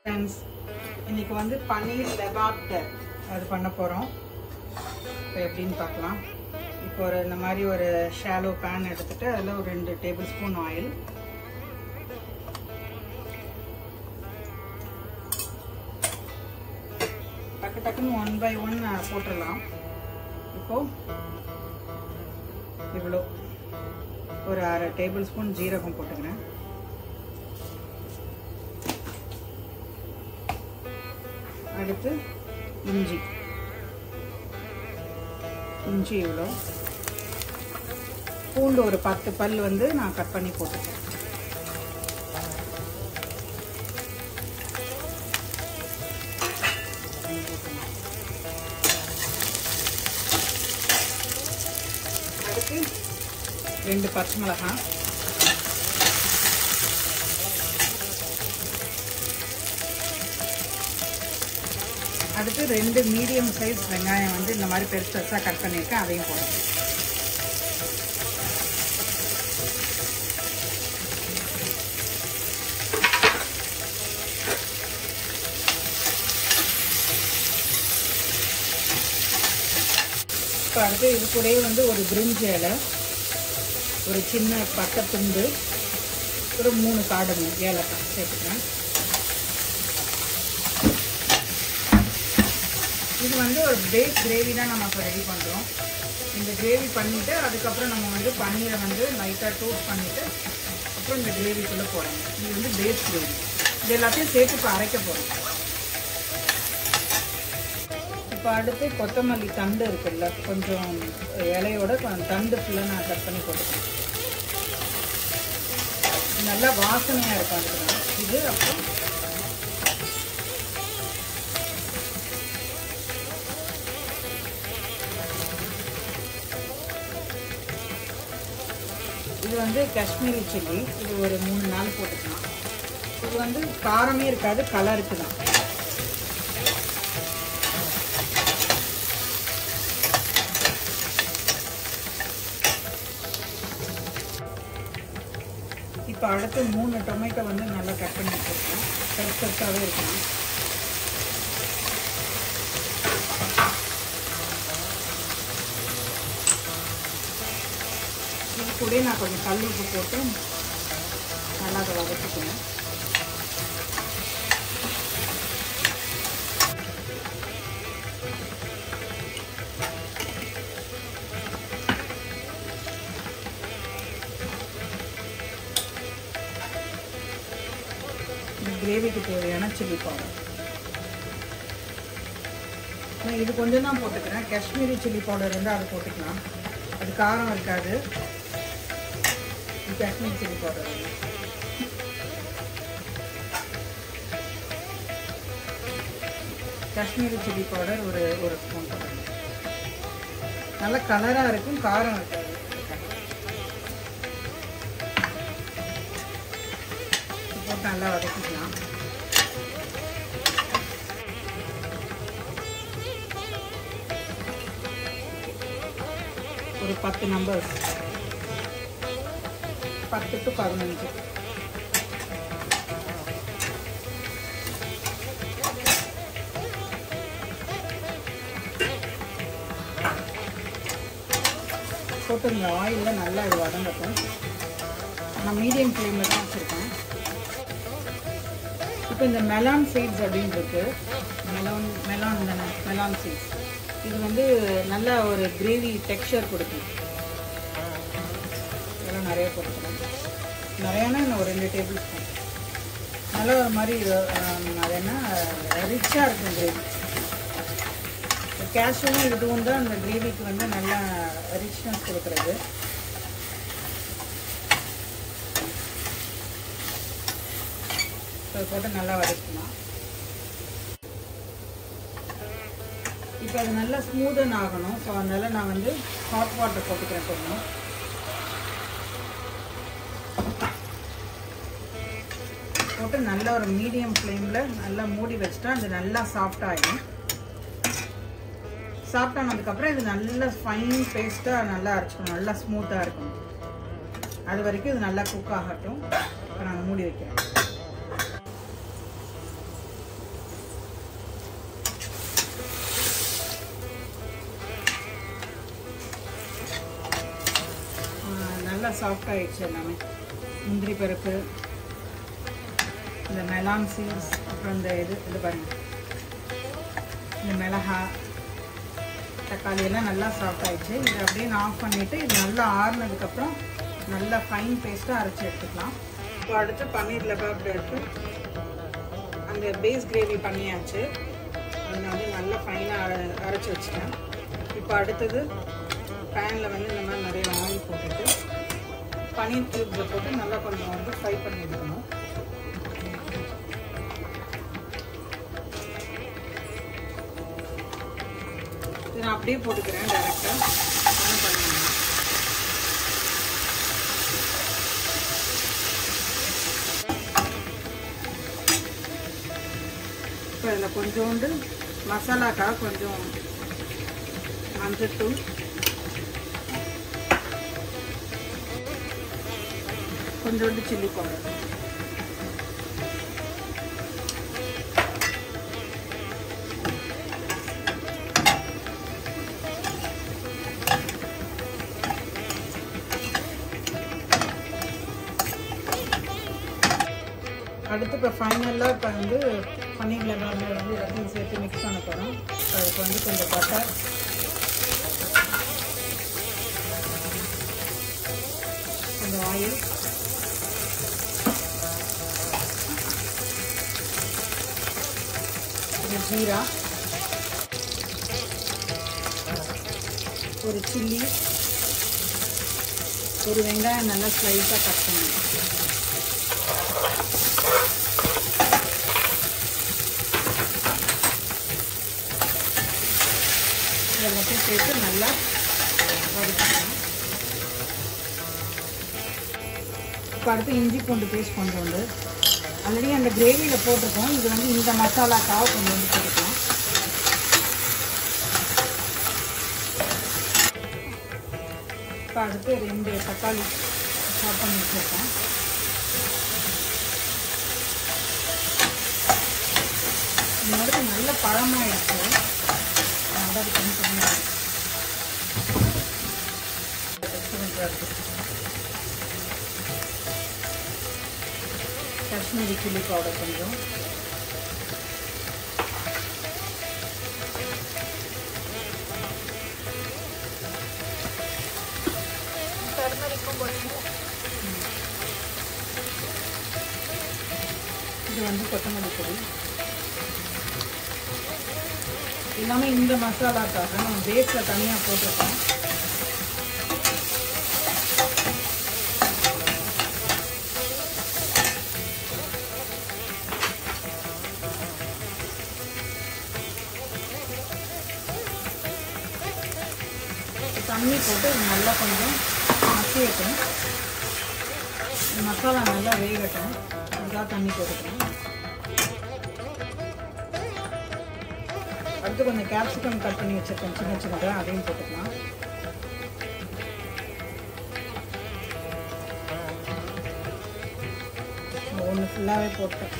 Friends, இன்னைக்கு வந்து பன்னீர் லபாப்டர் அது பண்ண போறோம். இப்போ எப்படின்னு பார்க்கலாம். இப்போ இந்த மாதிரி ஒரு ஷாலோ pan எடுத்துட்டு அதுல ஒரு 2 டேபிள்ஸ்பூன் ஆயில், டக்குன்னு 1 by 1 போட்டுடலாம். இப்போ இவ்வளோ ஒரு 1/2 டேபிள்ஸ்பூன் ஜீரகம் போட்டுக்கிறேன். அடுத்து இஞ்சி இவ்வளோ, பூண்டு ஒரு 10 பல் வந்து நான் கட் பண்ணி போட்டுக்கிறேன். அடுத்து 2 பச்சை மிளகாய், அடுத்து 2 மீடியம் சைஸ் வெங்காயம் வந்து இந்த மாதிரி பெருசு பெருசாக கட் பண்ணியிருக்கேன், அதையும் போடுறேன். இப்போ அடுத்து இது கூடயே வந்து ஒரு பிரிஞ்சி இலை, ஒரு சின்ன பட்டை துண்டு, ஒரு 3 காடை ஏலக்காய் சேர்த்துக்கிறேன். இது வந்து ஒரு பேஸ் கிரேவி தான் நம்ம இப்போ ரெடி பண்ணுறோம். இந்த கிரேவி பண்ணிவிட்டு அதுக்கப்புறம் நம்ம வந்து பன்னீரை வந்து லைட்டாக டோஸ்ட் பண்ணிவிட்டு அப்புறம் இந்த கிரேவிக்குள்ளே போகிறோம். இது வந்து பேஸ் கிரேவி. இது எல்லாத்தையும் சேர்த்து இப்போ அரைக்க போகிறோம். இப்போ அடுத்து கொத்தமல்லி தண்டு இருக்குல்ல, கொஞ்சம் இலையோட தண்டு ஃபுல்லாக நான் கட் பண்ணி போட்டுக்கிறேன். நல்லா வாசனையாக இருக்கும் அதுக்கு இது. அப்புறம் இது வந்து காஷ்மீரி சில்லி, இது ஒரு 3-4 போட்டுக்கலாம். இது வந்து காரமே இருக்காது, கலருக்கு தான். இப்போ அடுத்து 3 டொமேட்டோ வந்து நல்லா கட் பண்ணி வச்சுருக்கோம், பெருசாகவே இருக்கணும். இது கூட நான் கொஞ்சம் கல் உப்பு போட்டு நல்லா அதை வதக்கிக்கணும். இந்த கிரேவிக்கு தேவையான சில்லி பவுடர் இது கொஞ்சம் தான் போட்டுக்கிறேன். காஷ்மீரி சில்லி பவுடர் இருந்தால் அது போட்டுக்கலாம், அது காரம் இருக்காது. Kashmiri chilli powder Kashmiri chilli powder ஒரு ஸ்பூன் போட்டுக்கணும். நல்ல கலராக இருக்கும், காரம் இருக்காது. போட்டு நல்லா வதக்கிக்கலாம். ஒரு 10 நம்பர்ஸ், 10 to 15. போட்டு இந்த ஆயிலில் நல்லா இது வதங்கட்டும். நான் மீடியம் ஃப்ளேமில் தான் வச்சுருக்கேன். இப்போ இந்த மெலான் சீட்ஸ் அப்படின்னு இருக்கு, மெலான் சீட்ஸ், இது வந்து நல்ல ஒரு கிரேவி டெக்ஸ்சர் கொடுக்கும். இதெல்லாம் நிறைய போட்டுக்கலாம், நிறையானா இன்னும் ஒரு 2 டேபிள் ஸ்பூன். நல்லா ஒரு மாதிரி அது என்ன ரிச்சாக இருக்கும் கிரேவி. கேஷ்யூவும் இதுவும் தான் அந்த கிரேவிக்கு வந்து நல்லா ரிச்னஸ் கொடுக்குறது. ஸோ போட்டு நல்லா வதக்கணும். இப்போ அது நல்லா ஸ்மூதன் ஆகணும். ஸோ அதனால நான் வந்து ஹாட் வாட்டர் போட்டுக்கிறேன் கொஞ்சம். போட்டு நல்லா ஒரு மீடியம் ஃப்ளேமில் நல்லா மூடி வச்சுட்டா அது நல்லா சாஃப்ட் ஆகிடும். சாஃப்ட் ஆனதுக்கப்புறம் இது நல்லா ஃபைன் பேஸ்ட்டாக நல்லா அரைச்சிக்கணும், நல்லா ஸ்மூத்தாக இருக்கணும். அது வரைக்கும் இது நல்லா குக் ஆகட்டும். இப்போ நான் மூடி வைக்கிறேன். சாஃப்ட் ஆயிடுச்சு எல்லாமே. முந்திரி பருப்பு, இந்த மெலான் சீட்ஸ், அப்புறம் இந்த இது பாருங்க, இந்த மிளகா, தக்காளி எல்லாம் நல்லா சாஃப்ட் ஆயிடுச்சு. இதை அப்படியே நான் ஆஃப் பண்ணிவிட்டு இது நல்லா ஆறுனதுக்கப்புறம் நல்லா ஃபைன் பேஸ்ட்டாக அரைச்சி எடுத்துக்கலாம். இப்போ அடுத்து பன்னீர் லபாப்டாருக்கு அந்த பேஸ் கிரேவி பண்ணியாச்சு. அதை நான் வந்து நல்லா ஃபைனாக அரைச்சி வச்சுட்டேன். இப்போ அடுத்தது பேனில் வந்து இந்த மாதிரி நிறைய ஆயில் போட்டுட்டு பன்னீர் க்யூப்ஸை போட்டு நல்லா கொஞ்சம் வந்து ஃப்ரை பண்ணி எடுக்கணும். இதை நான் அப்படியே போட்டுக்கிறேன் டேரெக்டாக. ஒன்றும் பண்ணுவேன். இப்போ இதில் கொஞ்சோண்டு மசாலாக்காக கொஞ்சம் மஞ்சத்தூள், கொஞ்சோண்டு சில்லி பவுடர், அடுத்து இப்போ ஃபைனலாக இப்போ வந்து பன்னீர் லபாப்டார் வந்து எல்லாத்தையும் சேர்த்து மிக்ஸ் பண்ண போகிறோம். அதுக்கு வந்து கொஞ்சம் பட்டர், கொஞ்சம் ஆயில், கொஞ்சம் ஜீரா, ஒரு சில்லி, ஒரு வெங்காயம் நல்லா ஸ்லைஸாக கட் பண்ணணும். எல்லாத்தையும் சேர்த்து நல்லா வதக்கிக்கலாம். இப்போ அடுத்து இஞ்சி பூண்டு பேஸ்ட் கொஞ்சோண்டு ஆல்ரெடி அந்த கிரேவியில் போட்டிருக்கோம். இது வந்து இந்த மசாலாக்காக கொஞ்சம் வந்து போட்டுக்கலாம். இப்போ அடுத்து 2 தக்காளி சாப் பண்ணி வச்சுருக்கேன். இந்த மாதிரி நல்ல பழமாகிடுச்சு. அது கொஞ்சம் கஷ்மீரி சில்லி பவுடர் கொஞ்சம், டர்மரிக்கும் போடுங்க. இது வந்து கொத்தமல்லி பொடி. எல்லாமே இந்த மசாலாக்காக நம்ம பேஸில் தனியாக போட்டிருக்கோம். தண்ணி போட்டு நல்லா கொஞ்சம் மசியட்டும். மசாலா நல்லா வேகட்டும். அதுக்காக தண்ணி போட்டுக்கணும். அடுத்து கொஞ்சம் கேப்சிகம் கட் பண்ணி வச்சுருக்கேன் சின்ன சின்னதாக, அதையும் போட்டுக்கலாம். ஒன்று ஃபுல்லாகவே போட்டேன்.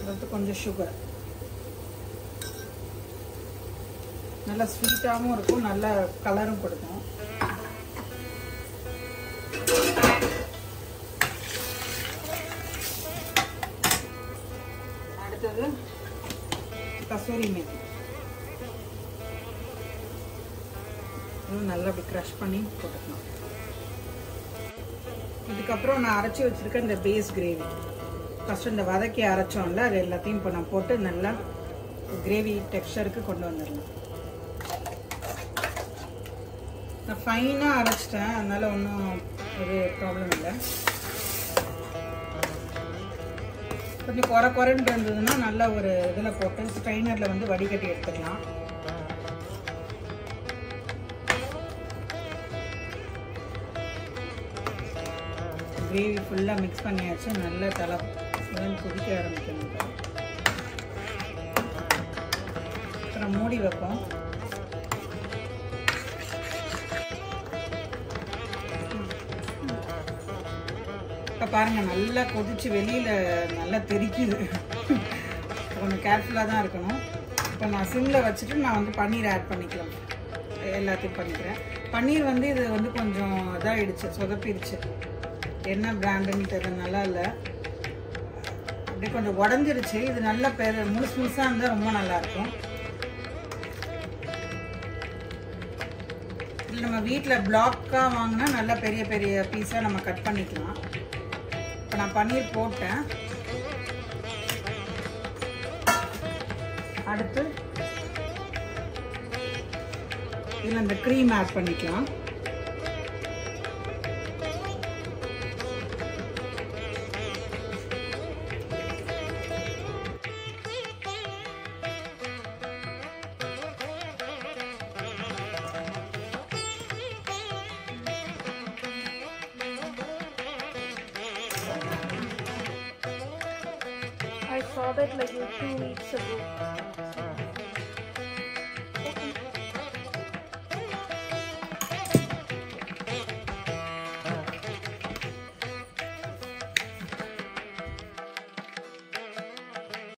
அடுத்து கொஞ்சம் சுகர். நல்லா ஸ்வீட்டாகவும் இருக்கும், நல்ல கலரும் கொடுக்கும். அடுத்தது கசூரி மேத்தி. நல்லா அப்படி க்ரஷ் பண்ணி போட்டுக்கலாம். இதுக்கப்புறம் நான் அரைச்சி வச்சிருக்க இந்த பேஸ் கிரேவி, ஃபஸ்ட்டு இந்த வதக்கி அரைச்சோம்ல, அது எல்லாத்தையும் இப்போ நான் போட்டு நல்லா கிரேவி டெக்ஸ்சருக்கு கொண்டு வந்துடலாம். நான் ஃபைனாக அரைச்சிட்டேன், அதனால ஒன்றும் ஒரு ப்ராப்ளம் இல்லை. கொஞ்சம் குறைன்னு இருந்ததுன்னா நல்லா ஒரு இதில் போட்டு ஸ்ட்ரைனரில் வந்து வடிகட்டி எடுத்துக்கலாம். கிரேவி ஃபுல்லாக மிக்ஸ் பண்ணியாச்சு. நல்லா தலை கொதிக்க ஆரம்பிக்கணும். அப்புறம் மூடி வைப்போம். இப்போ பாருங்கள் நல்லா கொதிச்சு வெளியில் நல்லா தெறிக்குது. கொஞ்சம் கேர்ஃபுல்லாக தான் இருக்கணும். இப்போ நான் சிம்மில் வச்சுட்டு நான் வந்து பன்னீர் ஆட் பண்ணிக்கலாம். எல்லாத்தையும் பண்ணிக்கிறேன். பன்னீர் வந்து இது வந்து கொஞ்சம் இதாகிடுச்சு, சொதப்பிடுச்சு. என்ன பிராண்டுன்னு தெரியல, நல்லா இல்லை. அப்படியே கொஞ்சம் உடஞ்சிருச்சு. இது நல்லா முழுசு முழுசாக இருந்தால் ரொம்ப நல்லாயிருக்கும். இல்லை நம்ம வீட்டில் பிளாக்காக வாங்கினா நல்லா பெரிய பெரிய பீஸாக நம்ம கட் பண்ணிக்கலாம். இப்போ நான் பன்னீர் போட்டேன். அடுத்து இதில் இந்த க்ரீம் ஆட் பண்ணிக்கலாம். I saw that like 2 weeks ago.